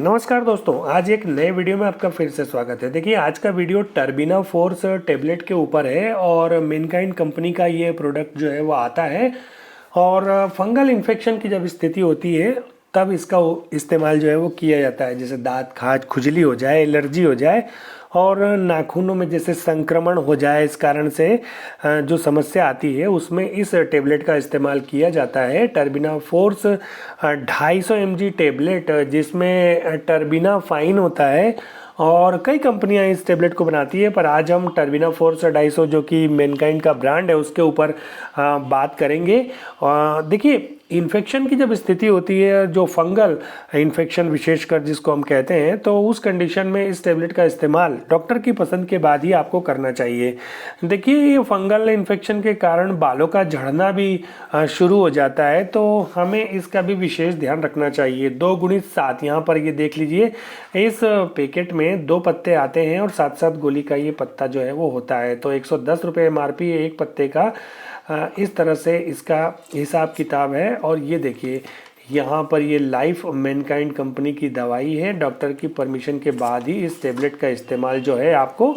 नमस्कार दोस्तों, आज एक नए वीडियो में आपका फिर से स्वागत है। देखिए, आज का वीडियो टर्बिना फोर्स टेबलेट के ऊपर है और मेनकाइंड कंपनी का ये प्रोडक्ट जो है वो आता है। और फंगल इन्फेक्शन की जब स्थिति होती है तब इसका इस्तेमाल जो है वो किया जाता है। जैसे दांत खाज खुजली हो जाए, एलर्जी हो जाए और नाखूनों में जैसे संक्रमण हो जाए, इस कारण से जो समस्या आती है उसमें इस टेबलेट का इस्तेमाल किया जाता है। टर्बिना फोर्स 250 mg टेबलेट, जिसमें टर्बिना फाइन होता है और कई कंपनियां इस टेबलेट को बनाती है, पर आज हम टर्बिना फोर्स 250 जो कि मेनकाइंड का ब्रांड है उसके ऊपर बात करेंगे। देखिए, इन्फेक्शन की जब स्थिति होती है, जो फंगल इन्फेक्शन विशेषकर जिसको हम कहते हैं, तो उस कंडीशन में इस टेबलेट का इस्तेमाल डॉक्टर की पसंद के बाद ही आपको करना चाहिए। देखिए, ये फंगल इन्फेक्शन के कारण बालों का झड़ना भी शुरू हो जाता है, तो हमें इसका भी विशेष ध्यान रखना चाहिए। 2x7 यहाँ पर ये देख लीजिए, इस पैकेट में 2 पत्ते आते हैं और 7-7 गोली का ये पत्ता जो है वो होता है। तो 110 रुपये MRP एक पत्ते का, इस तरह से इसका हिसाब किताब है। और ये देखिए, यहाँ पर ये लाइफ मेनकाइंड कंपनी की दवाई है। डॉक्टर की परमिशन के बाद ही इस टेबलेट का इस्तेमाल जो है आपको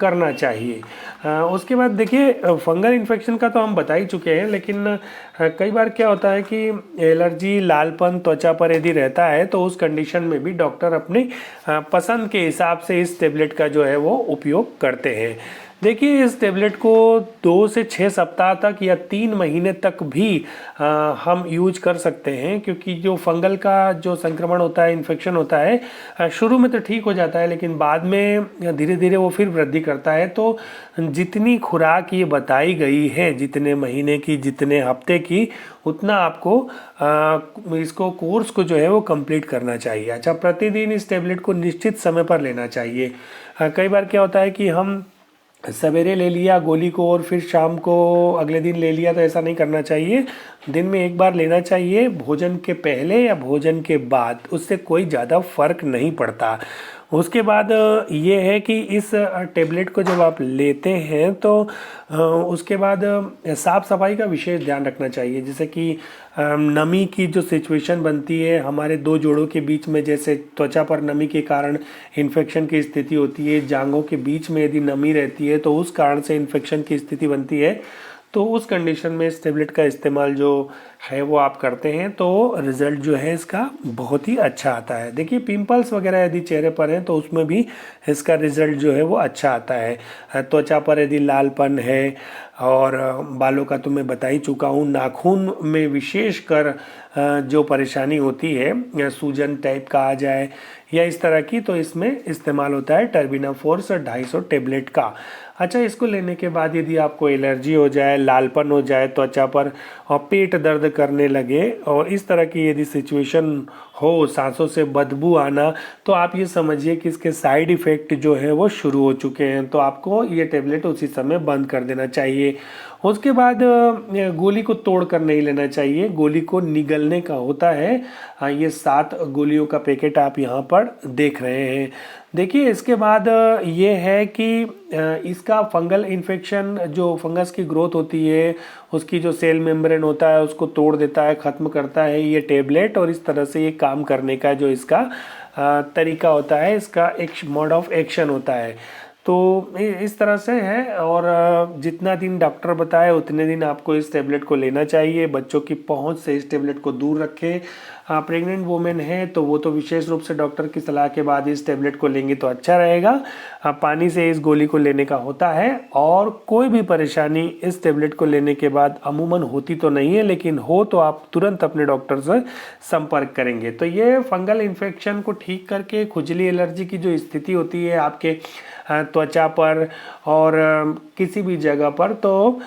करना चाहिए। उसके बाद देखिए, फंगल इन्फेक्शन का तो हम बता ही चुके हैं, लेकिन कई बार क्या होता है कि एलर्जी, लालपन त्वचा पर यदि रहता है तो उस कंडीशन में भी डॉक्टर अपनी पसंद के हिसाब से इस टेबलेट का जो है वो उपयोग करते हैं। देखिए, इस टेबलेट को 2 से 6 सप्ताह तक या 3 महीने तक भी हम यूज कर सकते हैं, क्योंकि जो फंगल का जो संक्रमण होता है, इन्फेक्शन होता है, शुरू में तो ठीक हो जाता है लेकिन बाद में धीरे धीरे वो फिर वृद्धि करता है। तो जितनी खुराक ये बताई गई है, जितने महीने की, जितने हफ्ते की, उतना आपको इसको कोर्स को जो है वो कंप्लीट करना चाहिए। अच्छा, प्रतिदिन इस टेबलेट को निश्चित समय पर लेना चाहिए। कई बार क्या होता है कि हम सवेरे ले लिया गोली को और फिर शाम को अगले दिन ले लिया, तो ऐसा नहीं करना चाहिए। दिन में एक बार लेना चाहिए, भोजन के पहले या भोजन के बाद, उससे कोई ज़्यादा फर्क नहीं पड़ता। उसके बाद ये है कि इस टेबलेट को जब आप लेते हैं तो उसके बाद साफ़ सफाई का विशेष ध्यान रखना चाहिए। जैसे कि नमी की जो सिचुएशन बनती है हमारे 2 जोड़ों के बीच में, जैसे त्वचा पर नमी के कारण इन्फेक्शन की स्थिति होती है, जांघों के बीच में यदि नमी रहती है तो उस कारण से इन्फेक्शन की स्थिति बनती है। तो उस कंडीशन में इस टेबलेट का इस्तेमाल जो है वो आप करते हैं तो रिज़ल्ट जो है इसका बहुत ही अच्छा आता है। देखिए, पिंपल्स वगैरह यदि चेहरे पर हैं तो उसमें भी इसका रिज़ल्ट जो है वो अच्छा आता है। त्वचा पर यदि लालपन है, और बालों का तो मैं बता ही चुका हूँ, नाखून में विशेषकर जो परेशानी होती है, या सूजन टाइप का आ जाए या इस तरह की, तो इसमें इस्तेमाल होता है टर्बिना फोर्स 250 टेबलेट का। अच्छा, इसको लेने के बाद यदि आपको एलर्जी हो जाए, लालपन हो जाए त्वचा पर और पेट दर्द करने लगे और इस तरह की यदि सिचुएशन हो, सांसों से बदबू आना, तो आप ये समझिए कि इसके साइड इफ़ेक्ट जो है वो शुरू हो चुके हैं। तो आपको ये टेबलेट उसी समय बंद कर देना चाहिए। उसके बाद गोली को तोड़ कर नहीं लेना चाहिए, गोली को निगलने का होता है। ये 7 गोलियों का पैकेट आप यहाँ पर देख रहे हैं। देखिए, इसके बाद ये है कि इसका फंगल इन्फेक्शन, जो फंगस की ग्रोथ होती है, उसकी जो सेल मेम्ब्रेन होता है उसको तोड़ देता है, ख़त्म करता है ये टेबलेट। और इस तरह से ये काम करने का जो इसका तरीका होता है, इसका एक मोड ऑफ एक्शन होता है। तो इस तरह से है। और जितना दिन डॉक्टर बताए उतने दिन आपको इस टेबलेट को लेना चाहिए। बच्चों की पहुंच से इस टेबलेट को दूर रखें। प्रेग्नेंट वुमेन है तो वो तो विशेष रूप से डॉक्टर की सलाह के बाद इस टेबलेट को लेंगे तो अच्छा रहेगा। पानी से इस गोली को लेने का होता है। और कोई भी परेशानी इस टेबलेट को लेने के बाद अमूमन होती तो नहीं है, लेकिन हो तो आप तुरंत अपने डॉक्टर से संपर्क करेंगे। तो ये फंगल इन्फेक्शन को ठीक करके खुजली, एलर्जी की जो स्थिति होती है आपके त्वचा पर और किसी भी जगह पर, तो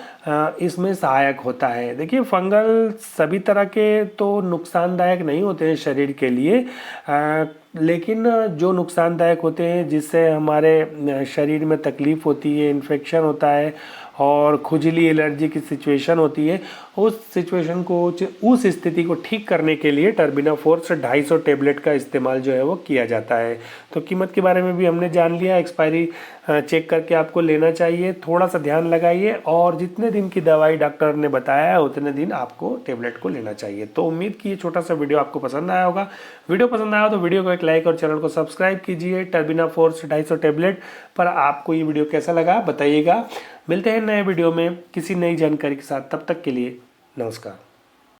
इसमें सहायक होता है। देखिए, फंगल सभी तरह के तो नुकसानदायक नहीं होते हैं शरीर के लिए, लेकिन जो नुकसानदायक होते हैं, जिससे हमारे शरीर में तकलीफ़ होती है, इन्फेक्शन होता है और खुजली एलर्जी की सिचुएशन होती है, उस सिचुएशन को, उस स्थिति को ठीक करने के लिए टर्बिना फोर्स 250 टेबलेट का इस्तेमाल जो है वो किया जाता है। तो कीमत के बारे में भी हमने जान लिया, एक्सपायरी चेक करके आपको लेना चाहिए, थोड़ा सा ध्यान लगाइए और जितने दिन की दवाई डॉक्टर ने बताया है उतने दिन आपको टेबलेट को लेना चाहिए। तो उम्मीद की ये छोटा सा वीडियो आपको पसंद आया होगा। वीडियो पसंद आया तो वीडियो को एक लाइक और चैनल को सब्सक्राइब कीजिए। टर्बिना फोर्स 250 टेबलेट पर आपको ये वीडियो कैसा लगा बताइएगा। मिलते हैं नए वीडियो में किसी नई जानकारी के साथ, तब तक के लिए नमस्कार।